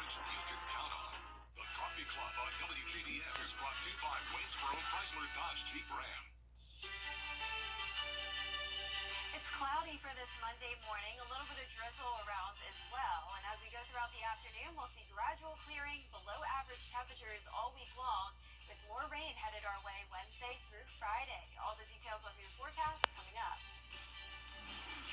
you can count on. The Coffee Club on WJBF is brought to you by Waynesboro Chrysler Dodge Jeep Ram. It's cloudy for this Monday morning, a little bit of drizzle around as well. And as we go throughout the afternoon, we'll see gradual clearing, below average temperatures all week long, with more rain headed our way Wednesday through Friday. All the details on your forecast coming up.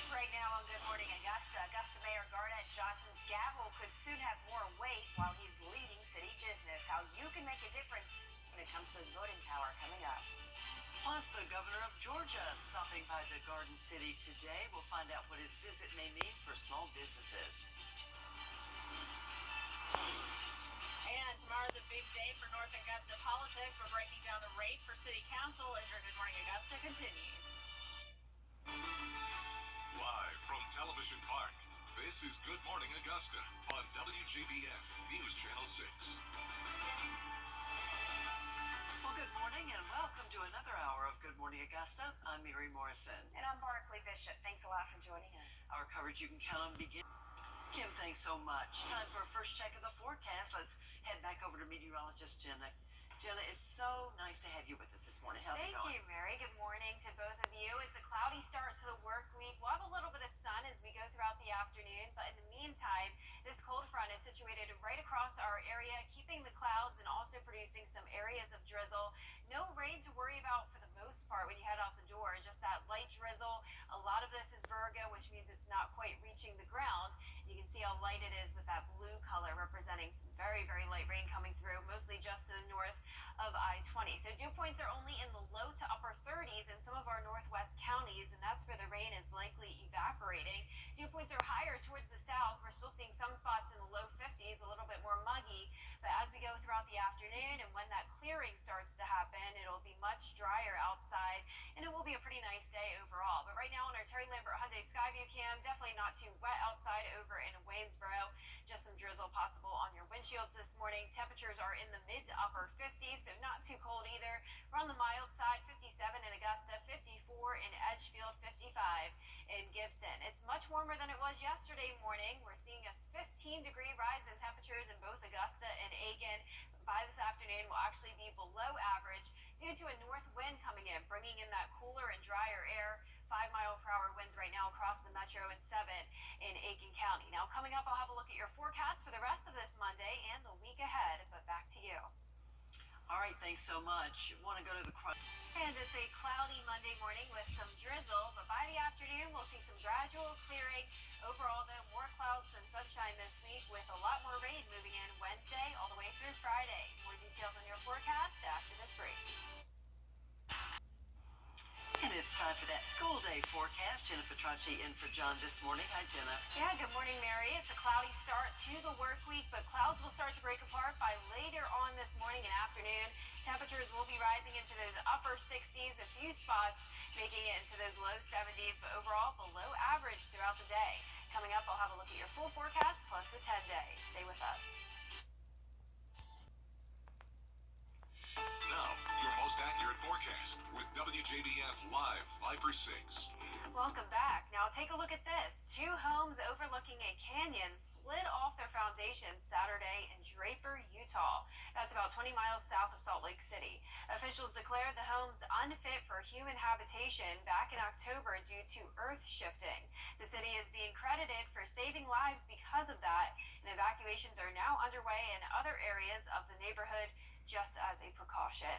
Right now on Good Morning Augusta, Augusta Mayor Garnett Johnson's gavel could soon have more weight while he's leading city business. How you can make a difference when it comes to his voting power coming up. Plus, the governor of Georgia stopping by the Garden City today. We'll find out what his visit may mean for small businesses. And tomorrow's a big day for North Augusta politics. We're breaking down the race for city council as your Good Morning Augusta continues. Live from Television Park, this is Good Morning Augusta on WJBF News Channel 6. Well, good morning and welcome to another hour of Good Morning Augusta. I'm Mary Morrison. And I'm Barkley Bishop. Thanks a lot for joining us. Our coverage you can count on begin. Kim, thanks so much. Time for a first check of the forecast. Let's head back over to meteorologist Jenna. Jenna, it's so nice to have you with us this morning. How's it going? Thank you, Mary. Good morning to both of you. It's a cloudy start to the work week. We'll have a little bit of sun as we go throughout the afternoon, but in the meantime, this cold front is situated right across our area, keeping the clouds and also producing some areas of drizzle. No rain to worry about for the most part when you head out the door, just that light drizzle. A lot of this is Virgo, which means it's not quite reaching the ground. You can see how light it is with that blue color representing some very, very light rain coming through, mostly just to the north of I-20. So dew points are only in the low to upper 30s in some of our northwest counties, and that's where the rain is likely evaporating. Dew points are higher towards the south. We're still seeing some spots in the low 50s, a little bit more muggy, but as we go throughout the afternoon and when that clearing starts to happen, it'll be much drier outside, and it will be a pretty nice day overall. But right now on our Terry Lambert Hyundai Skyview cam, definitely not too wet outside over in Waynesboro. Just some drizzle possible on your windshields this morning. Temperatures are in the mid to upper 50s, so not too cold either. We're on the mild side, 57 in Augusta, 54 in Edgefield, 55 in Gibson. It's much warmer than it was yesterday morning. We're seeing a 15-degree rise in temperatures in both Augusta and Aiken. By this afternoon, we'll actually be below average due to a north wind coming in, bringing in that cooler and drier air. 5-mile-per-hour winds right now across the metro and 7 in Aiken County. Now, coming up, I'll have a look at your forecast for the rest of this Monday and the week ahead, but back to you. All right, thanks so much. Want to go to the And it's a cloudy Monday morning with some drizzle, but by the afternoon, we'll see some gradual clearing. Overall, though, more clouds than sunshine this week with a lot more rain moving in Wednesday all the way through Friday. More details on your forecast after this break. And it's time for that school day forecast. Jenna Petracci in for John this morning. Hi, Jenna. Yeah, good morning, Mary. It's a cloudy start to the work week, but clouds will start to break apart by later on this morning and afternoon. Temperatures will be rising into those upper 60s, a few spots making it into those low 70s, but overall below average throughout the day. Coming up, I'll have a look at your full forecast plus the 10-day. Stay with us. Now, your most accurate forecast with WJBF Live 5-6. Welcome back. Now take a look at this. 2 homes overlooking a canyon slid off their foundation Saturday in Draper, Utah. That's about 20 miles south of Salt Lake City. Officials declared the homes unfit for human habitation back in October due to earth shifting. The city is being credited for saving lives because of that, and evacuations are now underway in other areas of the neighborhood just as a precaution.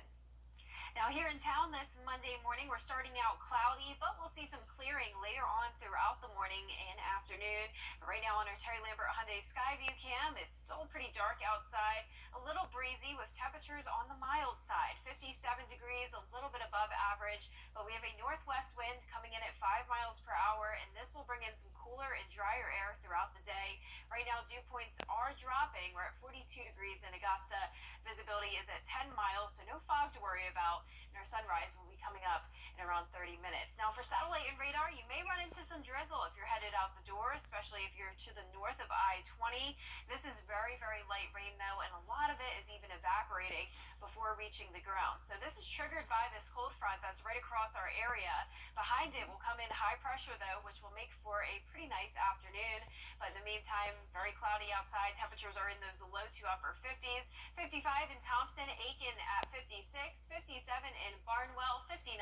Now here in town this Monday morning, we're starting out cloudy, but we'll see some clearing later on throughout the morning and afternoon. But right now on our Terry Lambert Hyundai Skyview cam, it's still pretty dark outside, a little breezy with temperatures on the mild side, 57 degrees, a little bit above average, but we have a northwest wind coming in at 5 miles per hour, and this will bring in some cooler and drier air throughout the day. Right now, dew points are dropping. We're at 42 degrees in Augusta. Visibility is at 10 miles, so no fog to worry about. And our sunrise will be coming up in around 30 minutes. Now, for satellite and radar, you may run into some drizzle if you're headed out the door, especially if you're to the north of I high 20. This is very, very light rain though, and a lot of it is even evaporating before reaching the ground. So this is triggered by this cold front that's right across our area. Behind it will come in high pressure though, which will make for a pretty nice afternoon. But in the meantime, very cloudy outside. Temperatures are in those low to upper 50s. 55 in Thompson, Aiken at 56, 57 in Barnwell, 59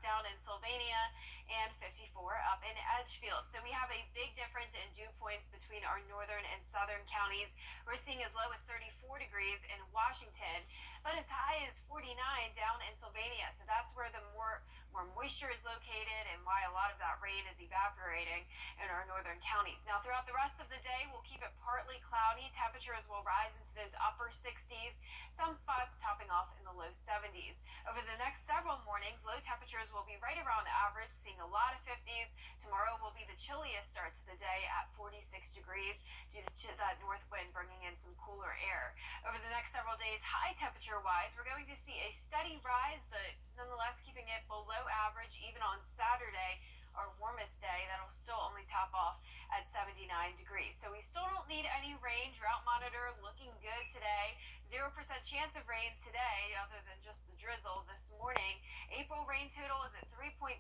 down in Sylvania, and 54 up in Edgefield. So we have a big difference in dew points between our northern and southern counties. We're seeing as low as 34 degrees in Washington, but as high as 49 down in Sylvania. So that's where the more moisture is located and why a lot of that rain is evaporating in our northern counties. Now, throughout the rest of the day, we'll keep it partly cloudy. Temperatures will rise into those upper 60s, some spots topping off in the low 70s. Over the next several mornings, low temperatures will be right around average, seeing a lot of 50s. Tomorrow will be the chilliest start to the day at 46 degrees due to that north wind bringing in some cooler air. Over the next several days, high temperature-wise, we're going to see a steady rise, but nonetheless keeping it below average even on Saturday, our warmest day. That'll still only top off at 79 degrees. So we still don't need any rain. Drought monitor looking good today. 0% chance of rain today other than just the drizzle this morning. April rain total is at 3.77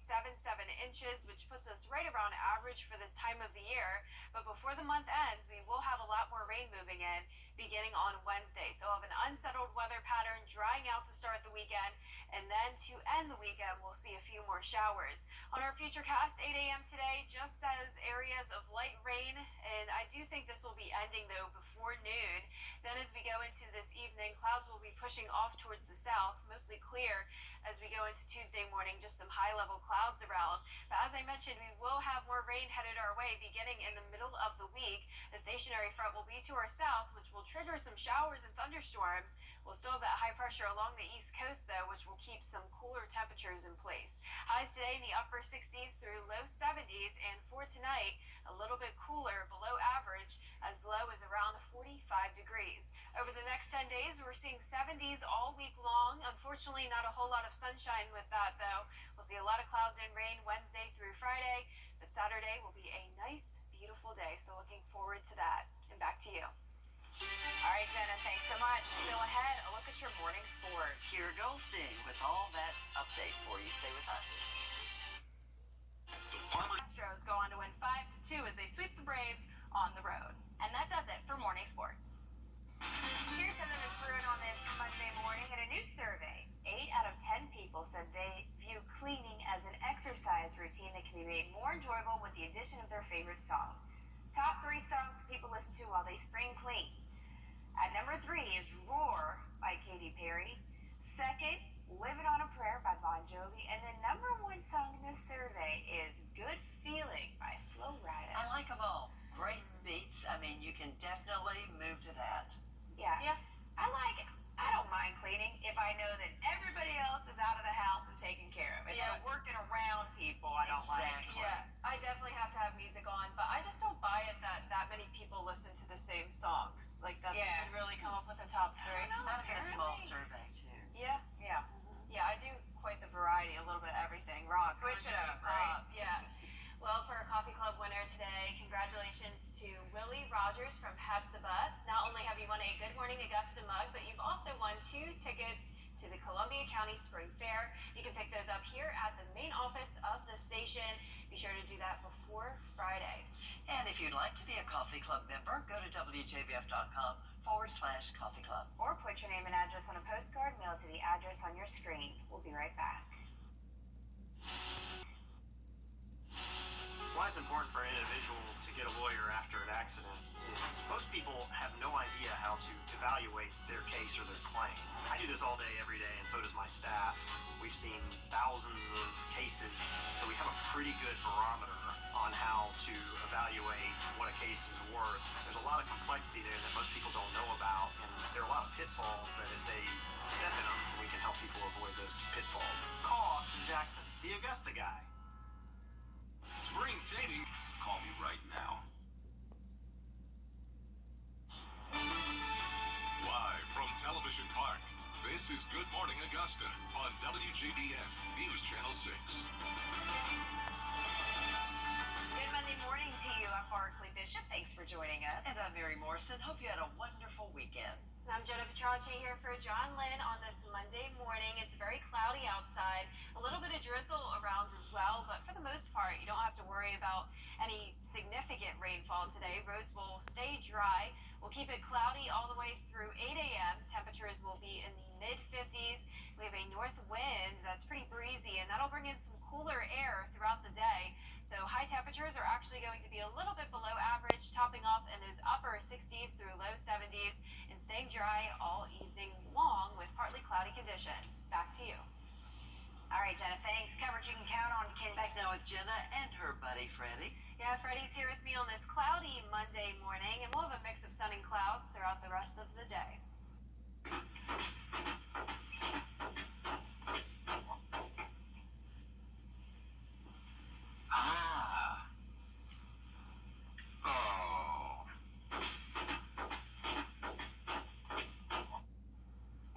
inches, which puts us right around average for this time of the year. But before the month ends, we will have a lot more rain moving in beginning on Wednesday. So we'll have an unsettled weather pattern drying out to start the weekend, and then to end the weekend, we'll see a few more showers. On our futurecast, 8 a.m. today, just those areas of light rain, and I do think this will be ending though before noon. Then as we go into this evening, clouds will be pushing off towards the south, mostly clear as we go into Tuesday morning, just some high-level clouds around. But as I mentioned, we will have more rain headed our way beginning in the middle of the week. The stationary front will be to our south, which will trigger some showers and thunderstorms. We'll still have that high pressure along the east coast, though, which will keep some cooler temperatures in place. Highs today in the upper 60s through low 70s, and for tonight, a little bit cooler, below average, as low as around 45 degrees. Over the next 10 days, we're seeing 70s all week long. Unfortunately, not a whole lot of sunshine with that, though. We'll see a lot of clouds and rain Wednesday through Friday, but Saturday will be a nice, beautiful day, so looking forward to that. And back to you. All right, Jenna, thanks so much. Still ahead, a look at your morning sports. Kira Goldstein with all that update for you. Stay with us. The Farmer Astros go on to win 5-2 as they sweep the Braves on the road. And that does it for morning sports. Here's something that's brewing on this Monday morning. In a new survey, 8 out of 10 people said they view cleaning as an exercise routine that can be made more enjoyable with the addition of their favorite song. Top 3 songs people listen to while they spring clean. At number 3 is Roar by Katy Perry. Second, Living on a Prayer by Bon Jovi. And the number 1 song in this survey is Good Feeling by Flo Rida. I like them all. Great beats. I mean, you can definitely move to that. Yeah. I don't mind cleaning if I know that everybody else is out of the house and taken care of. If Yeah. you're working around people, I don't Exactly. like. Yeah, I definitely have to have music on, but I just don't buy it that many people listen to the same songs. Like that they Yeah. could really come up with a top 3. I don't know. Might have been a small Apparently. survey, too. Yeah, Yeah. yeah, I do quite the variety, a little bit of everything. Rock, Switch it country, up, right? pop, yeah. Well, for our coffee club winner today, congratulations to Willie Rogers from Hepzibah. Not only have you won a Good Morning Augusta mug, but you've also won 2 tickets to the Columbia County Spring Fair. You can pick those up here at the main office of the station. Be sure to do that before Friday. And if you'd like to be a Coffee Club member, go to WJBF.com/Coffee Club. Or put your name and address on a postcard, mail to the address on your screen. We'll be right back. Why it's important for an individual to get a lawyer after an accident is most people have no idea how to evaluate their case or their claim. I do this all day, every day, and so does my staff. We've seen thousands of cases, so we have a pretty good barometer on how to evaluate what a case is worth. There's a lot of complexity there that most people don't know about, and there are a lot of pitfalls that if they step in them, we can help people avoid those pitfalls. Call Austin Jackson, the Augusta guy. Spring Shading. Call me right now. Live from Television Park, this is Good Morning Augusta on WJBF News Channel 6. Good Monday morning to to you. I'm Barkley Bishop. Thanks for joining us. And I'm Mary Morrison. Hope you had a wonderful weekend. I'm Jenna Petracci here for John Lynn on this Monday morning. It's very cloudy outside, a little bit of drizzle around as well, but for the most part, you don't have to worry about any significant rainfall today. Roads will stay dry. We'll keep it cloudy all the way through 8 a.m. Temperatures will be in the mid-50s. We have a north wind that's pretty breezy, and that'll bring in some cooler air throughout the day. So high temperatures are actually going to be a little bit below average, topping off in those upper 60s through low 70s, and staying dry all evening long with partly cloudy conditions. Back to you. All right, Jenna, thanks. Coverage you can count on. Back now with Jenna and her buddy Freddie. Yeah, Freddie's here with me on this cloudy Monday morning, and we'll have a mix of sun and clouds throughout the rest of the day.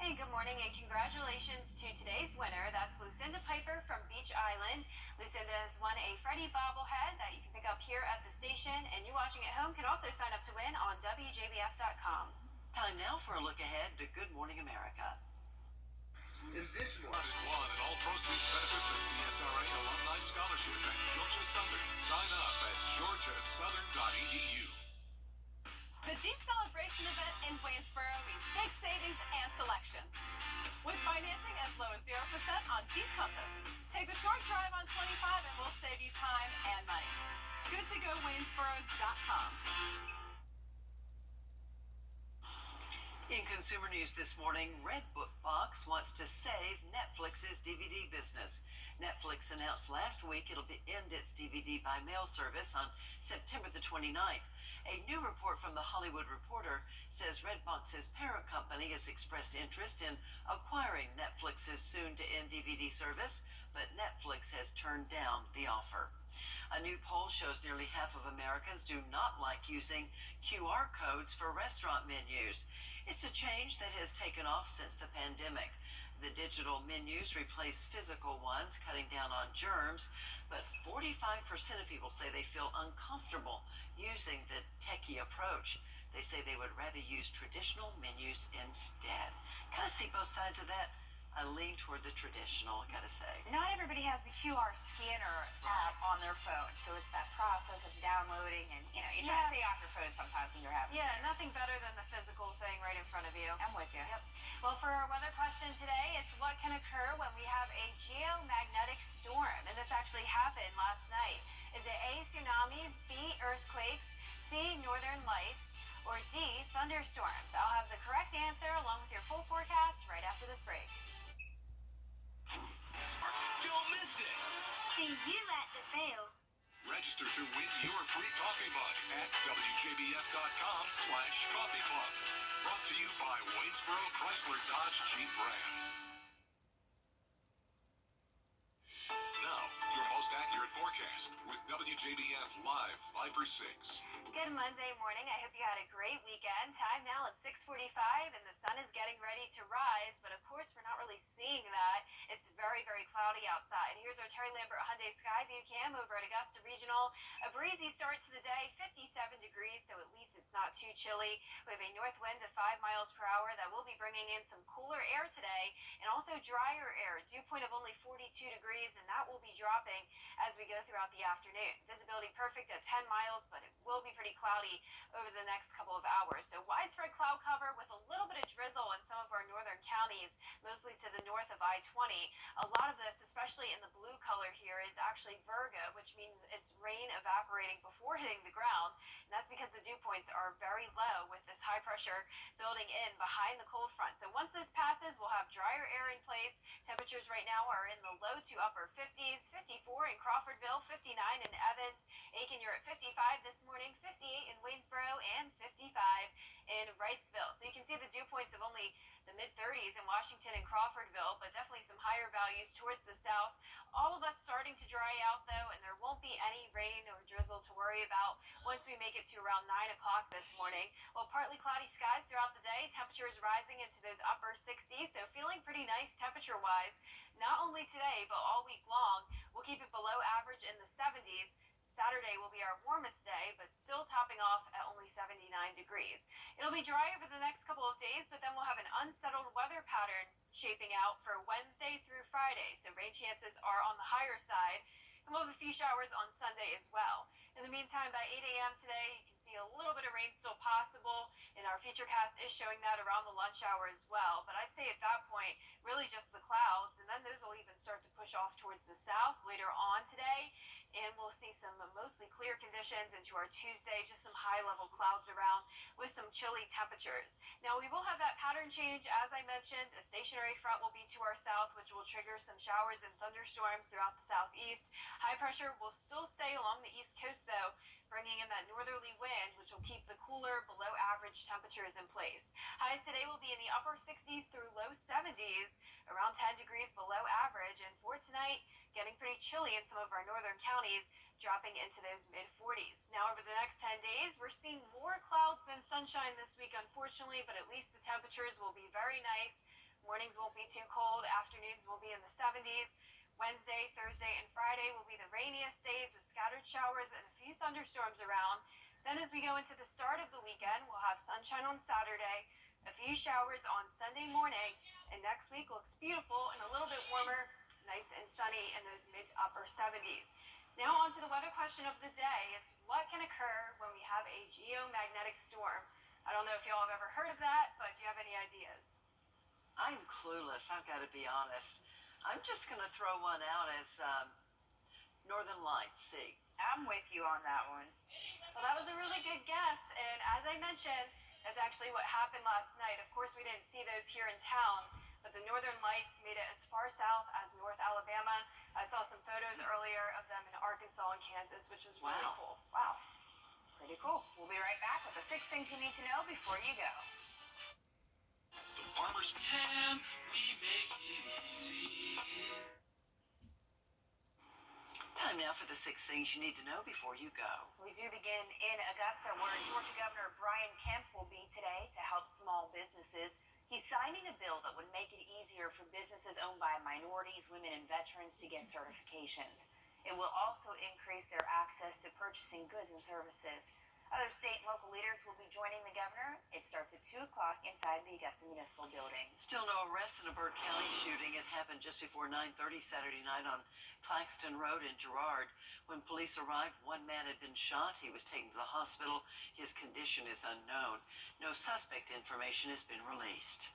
Hey, good morning and congratulations to today's winner. That's Lucinda Piper from Beach Island. Lucinda has won a Freddie bobblehead that you can pick up here at the station, and you watching at home can also sign up to win on Wjbf.com. Time now for a look ahead to Good Morning America. In this one, and all proceeds benefit the CSRA Alumni Scholarship at Georgia Southern. Sign up at georgiasouthern.edu. The Jeep Celebration event in Waynesboro means big savings and selection. With financing as low as 0% on Jeep Compass. Take the short drive on 25 and we'll save you time and money. GoodToGoWaynesboro.com. In consumer news this morning, Redbook Box wants to save Netflix's DVD business. Netflix announced last week it'll end its DVD by mail service on September the 29th. A new report from the Hollywood Reporter says Redbox's parent company has expressed interest in acquiring Netflix's soon-to-end DVD service, but Netflix has turned down the offer. A new poll shows nearly half of Americans do not like using QR codes for restaurant menus. It's a change that has taken off since the pandemic. The digital menus replace physical ones, cutting down on germs, but 45% of people say they feel uncomfortable using the techie approach. They say they would rather use traditional menus instead. Kind of see both sides of that. I lean toward the traditional, I gotta say. Not everybody has the QR scanner app on their phone, so it's that process of downloading and, you try to stay off your phone sometimes when you're having Yeah, nothing better than the physical thing right in front of you. I'm with you. Yep. Well, for our weather question today, it's what can occur when we have a geomagnetic storm, and this actually happened last night. Is it A, tsunamis, B, earthquakes, C, northern lights, or D, thunderstorms? I'll have the correct answer along with your full forecast right after this break. Don't miss it. See you at the fail. Register to win your free coffee mug at wjbf.com/coffee mug. Brought to you by Waynesboro Chrysler Dodge Jeep brand. Now, your most accurate forecast with WJBF Live 5/6. Good Monday morning. I hope you had a great weekend. Time now at 6:45 and the sun is getting ready to rise, but of course we're not really seeing that. It's very, very cloudy outside. Here's our Terry Lambert Hyundai Sky View Cam over at Augusta Regional. A breezy start to the day, 57 degrees, so at least it's not too chilly. We have a north wind of 5 miles per hour that will be bringing in some cooler air today and also drier air. Dew point of only 42 degrees, and that will be dropping as we go throughout the afternoon. Visibility perfect at 10 miles, but it will be pretty cloudy over the next couple of hours. So widespread cloud cover with a little bit of drizzle in some of our northern counties, mostly to the north of I-20. A lot of this, especially in the blue color here, is actually Virgo, which means it's rain evaporating before hitting the ground. And that's because the dew points are very low with this high pressure building in behind the cold front. So once this passes, we'll have drier air in place. Temperatures right now are in the low to upper 50s, 54 in Crawfordville, 59 in Evans. Aiken, you're at 55 this morning, 58 in Waynesboro, and 55 in Wrightsville. So you can see the dew points of only the mid-30s in Washington and Crawfordville, but definitely some higher values towards the south. All of us starting to dry out, though, and there won't be any rain or drizzle to worry about once we make it to around 9 o'clock this morning. Well, partly cloudy skies throughout the day. Temperatures rising into those upper 60s, so feeling pretty nice temperature-wise. Not only today, but all week long. We'll keep it below average in the 70s. Saturday will be our warmest day, but still topping off at only 79 degrees. It'll be dry over the next couple of days, but then we'll have an unsettled weather pattern shaping out for Wednesday through Friday. So rain chances are on the higher side, and we'll have a few showers on Sunday as well. In the meantime, by 8 a.m. today, you can see a little bit of rain still possible, and our futurecast is showing that around the lunch hour as well. But I'd say at that point, really just the clouds, and then those will even start to push off towards the south later on today, and we'll see some mostly clear conditions into our Tuesday, just some high-level clouds around with some chilly temperatures. Now, we will have that pattern change, as I mentioned. A stationary front will be to our south, which will trigger some showers and thunderstorms throughout the southeast. High pressure will still stay along the east coast, though, bringing in that northerly wind, which will keep the cooler, below-average temperatures in place. Highs today will be in the upper 60s through low 70s, around 10 degrees below average, and for tonight, getting pretty chilly in some of our northern counties, dropping into those mid-40s. Now, over the next 10 days, we're seeing more clouds than sunshine this week, unfortunately, but at least the temperatures will be very nice. Mornings won't be too cold. Afternoons will be in the 70s. Wednesday, Thursday, and Friday will be the rainiest days with scattered showers and a few thunderstorms around. Then as we go into the start of the weekend, we'll have sunshine on Saturday, a few showers on Sunday morning, and next week looks beautiful and a little bit warmer, nice and sunny in those mid to upper 70s. Now on to the weather question of the day. It's what can occur when we have a geomagnetic storm? I don't know if y'all have ever heard of that, but do you have any ideas? I'm clueless, I've got to be honest. I'm just going to throw one out as Northern Lights, see. I'm with you on that one. Well, that was a really good guess, and as I mentioned, that's actually what happened last night. Of course, we didn't see those here in town, but the Northern Lights made it as far south as North Alabama. I saw some photos earlier of them in Arkansas and Kansas, which is really cool. Wow. Pretty cool. We'll be right back with the 6 things you need to know before you go. The Farmers Can, we make it easy. Time now for the 6 things you need to know before you go. We do begin in Augusta, where Georgia Governor Brian Kemp will be today to help small businesses. He's signing a bill that would make it easier for businesses owned by minorities, women, and veterans to get certifications. It will also increase their access to purchasing goods and services. Other state and local leaders will be joining the governor. It starts at 2 o'clock inside the Augusta Municipal Building. Still no arrests in a Burke County shooting. It happened just before 9:30 Saturday night on Claxton Road in Girard. When police arrived, one man had been shot. He was taken to the hospital. His condition is unknown. No suspect information has been released.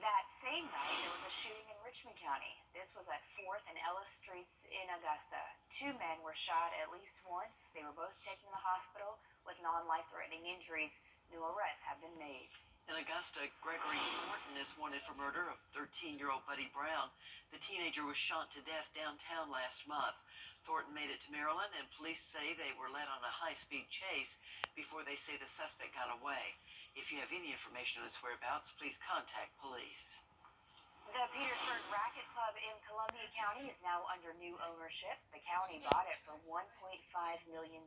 That same night, there was a shooting in Richmond County. This was at 4th and Ellis Streets in Augusta. 2 men were shot at least once. They were both taken to the hospital with non-life-threatening injuries. No arrests have been made. In Augusta, Gregory Thornton is wanted for murder of 13-year-old Buddy Brown. The teenager was shot to death downtown last month. Thornton made it to Maryland, and police say they were led on a high-speed chase before they say the suspect got away. If you have any information on his whereabouts, please contact police. The Petersburg Racket Club in Columbia County is now under new ownership. The county bought it for $1.5 million.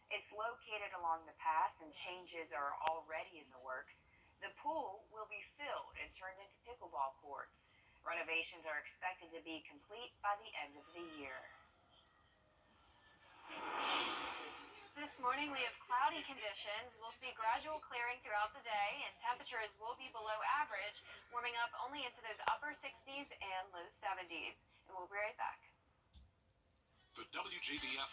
It's located along the pass, and changes are already in the works. The pool will be filled and turned into pickleball courts. Renovations are expected to be complete by the end of the year. This morning we have cloudy conditions. We'll see gradual clearing throughout the day, and temperatures will be below average, warming up only into those upper 60s and low 70s. And we'll be right back. The Wjbf.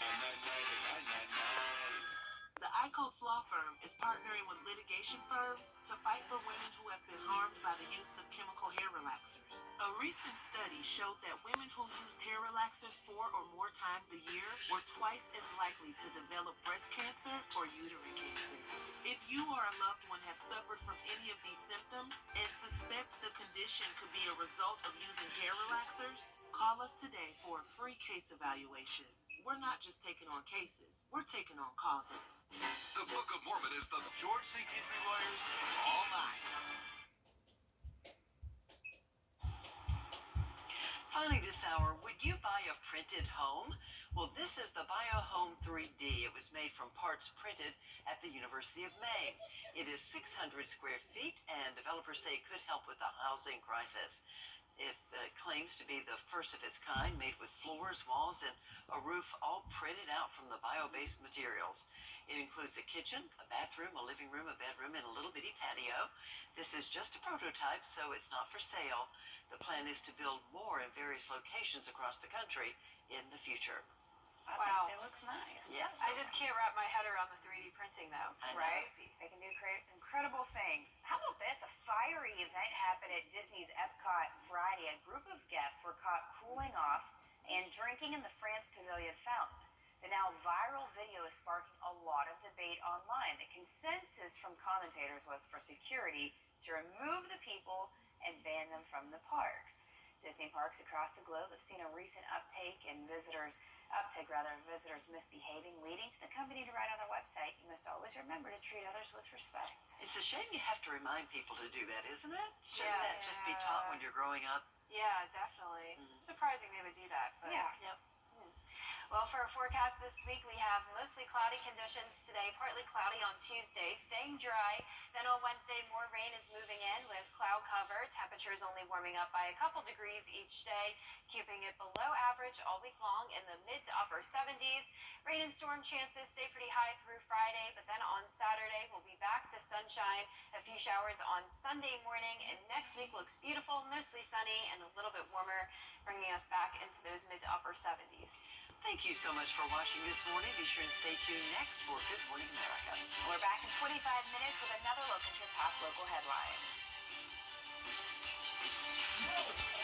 The ICOTS Law Firm is partnering with litigation firms to fight for women who have been harmed by the use of chemical hair relaxers. A recent study showed that women who used hair relaxers 4 or more times a year were twice as likely to develop breast cancer or uterine cancer. If you or a loved one have suffered from any of these symptoms and suspect the condition could be a result of using hair relaxers, call us today for a free case evaluation. We're not just taking on cases, we're taking on causes. The Book of Mormon is the George C. Gentry lawyers all night. Finally this hour, would you buy a printed home? Well, this is the BioHome 3D. It was made from parts printed at the University of Maine. It is 600 square feet, and developers say it could help with the housing crisis. It claims to be the first of its kind, made with floors, walls, and a roof all printed out from the bio-based materials. It includes a kitchen, a bathroom, a living room, a bedroom, and a little bitty patio. This is just a prototype, so it's not for sale. The plan is to build more in various locations across the country in the future. I Wow. think it looks nice. Yes. I just can't wrap my head around the 3D printing though. I know. Right? They can do incredible things. How about this? A fiery event happened at Disney's Epcot Friday. A group of guests were caught cooling off and drinking in the France Pavilion fountain. The now viral video is sparking a lot of debate online. The consensus from commentators was for security to remove the people and ban them from the parks. Disney parks across the globe have seen a recent uptick in visitors misbehaving, leading to the company to write on their website, "You must always remember to treat others with respect." It's a shame you have to remind people to do that, isn't it? Shouldn't Yeah. that just be taught when you're growing up? Yeah, definitely. Surprising they would do that, but Yeah. Yep. Well, for our forecast this week, we have mostly cloudy conditions today, partly cloudy on Tuesday, staying dry. Then on Wednesday, more rain is moving in with cloud cover. Temperatures only warming up by a couple degrees each day, keeping it below average all week long in the mid to upper 70s. Rain and storm chances stay pretty high through Friday, but then on Saturday, we'll be back to sunshine. A few showers on Sunday morning, and next week looks beautiful, mostly sunny and a little bit warmer, bringing us back into those mid to upper 70s. Thank you so much for watching this morning. Be sure to stay tuned next for Good Morning America. We're back in 25 minutes with another look at your top local headlines.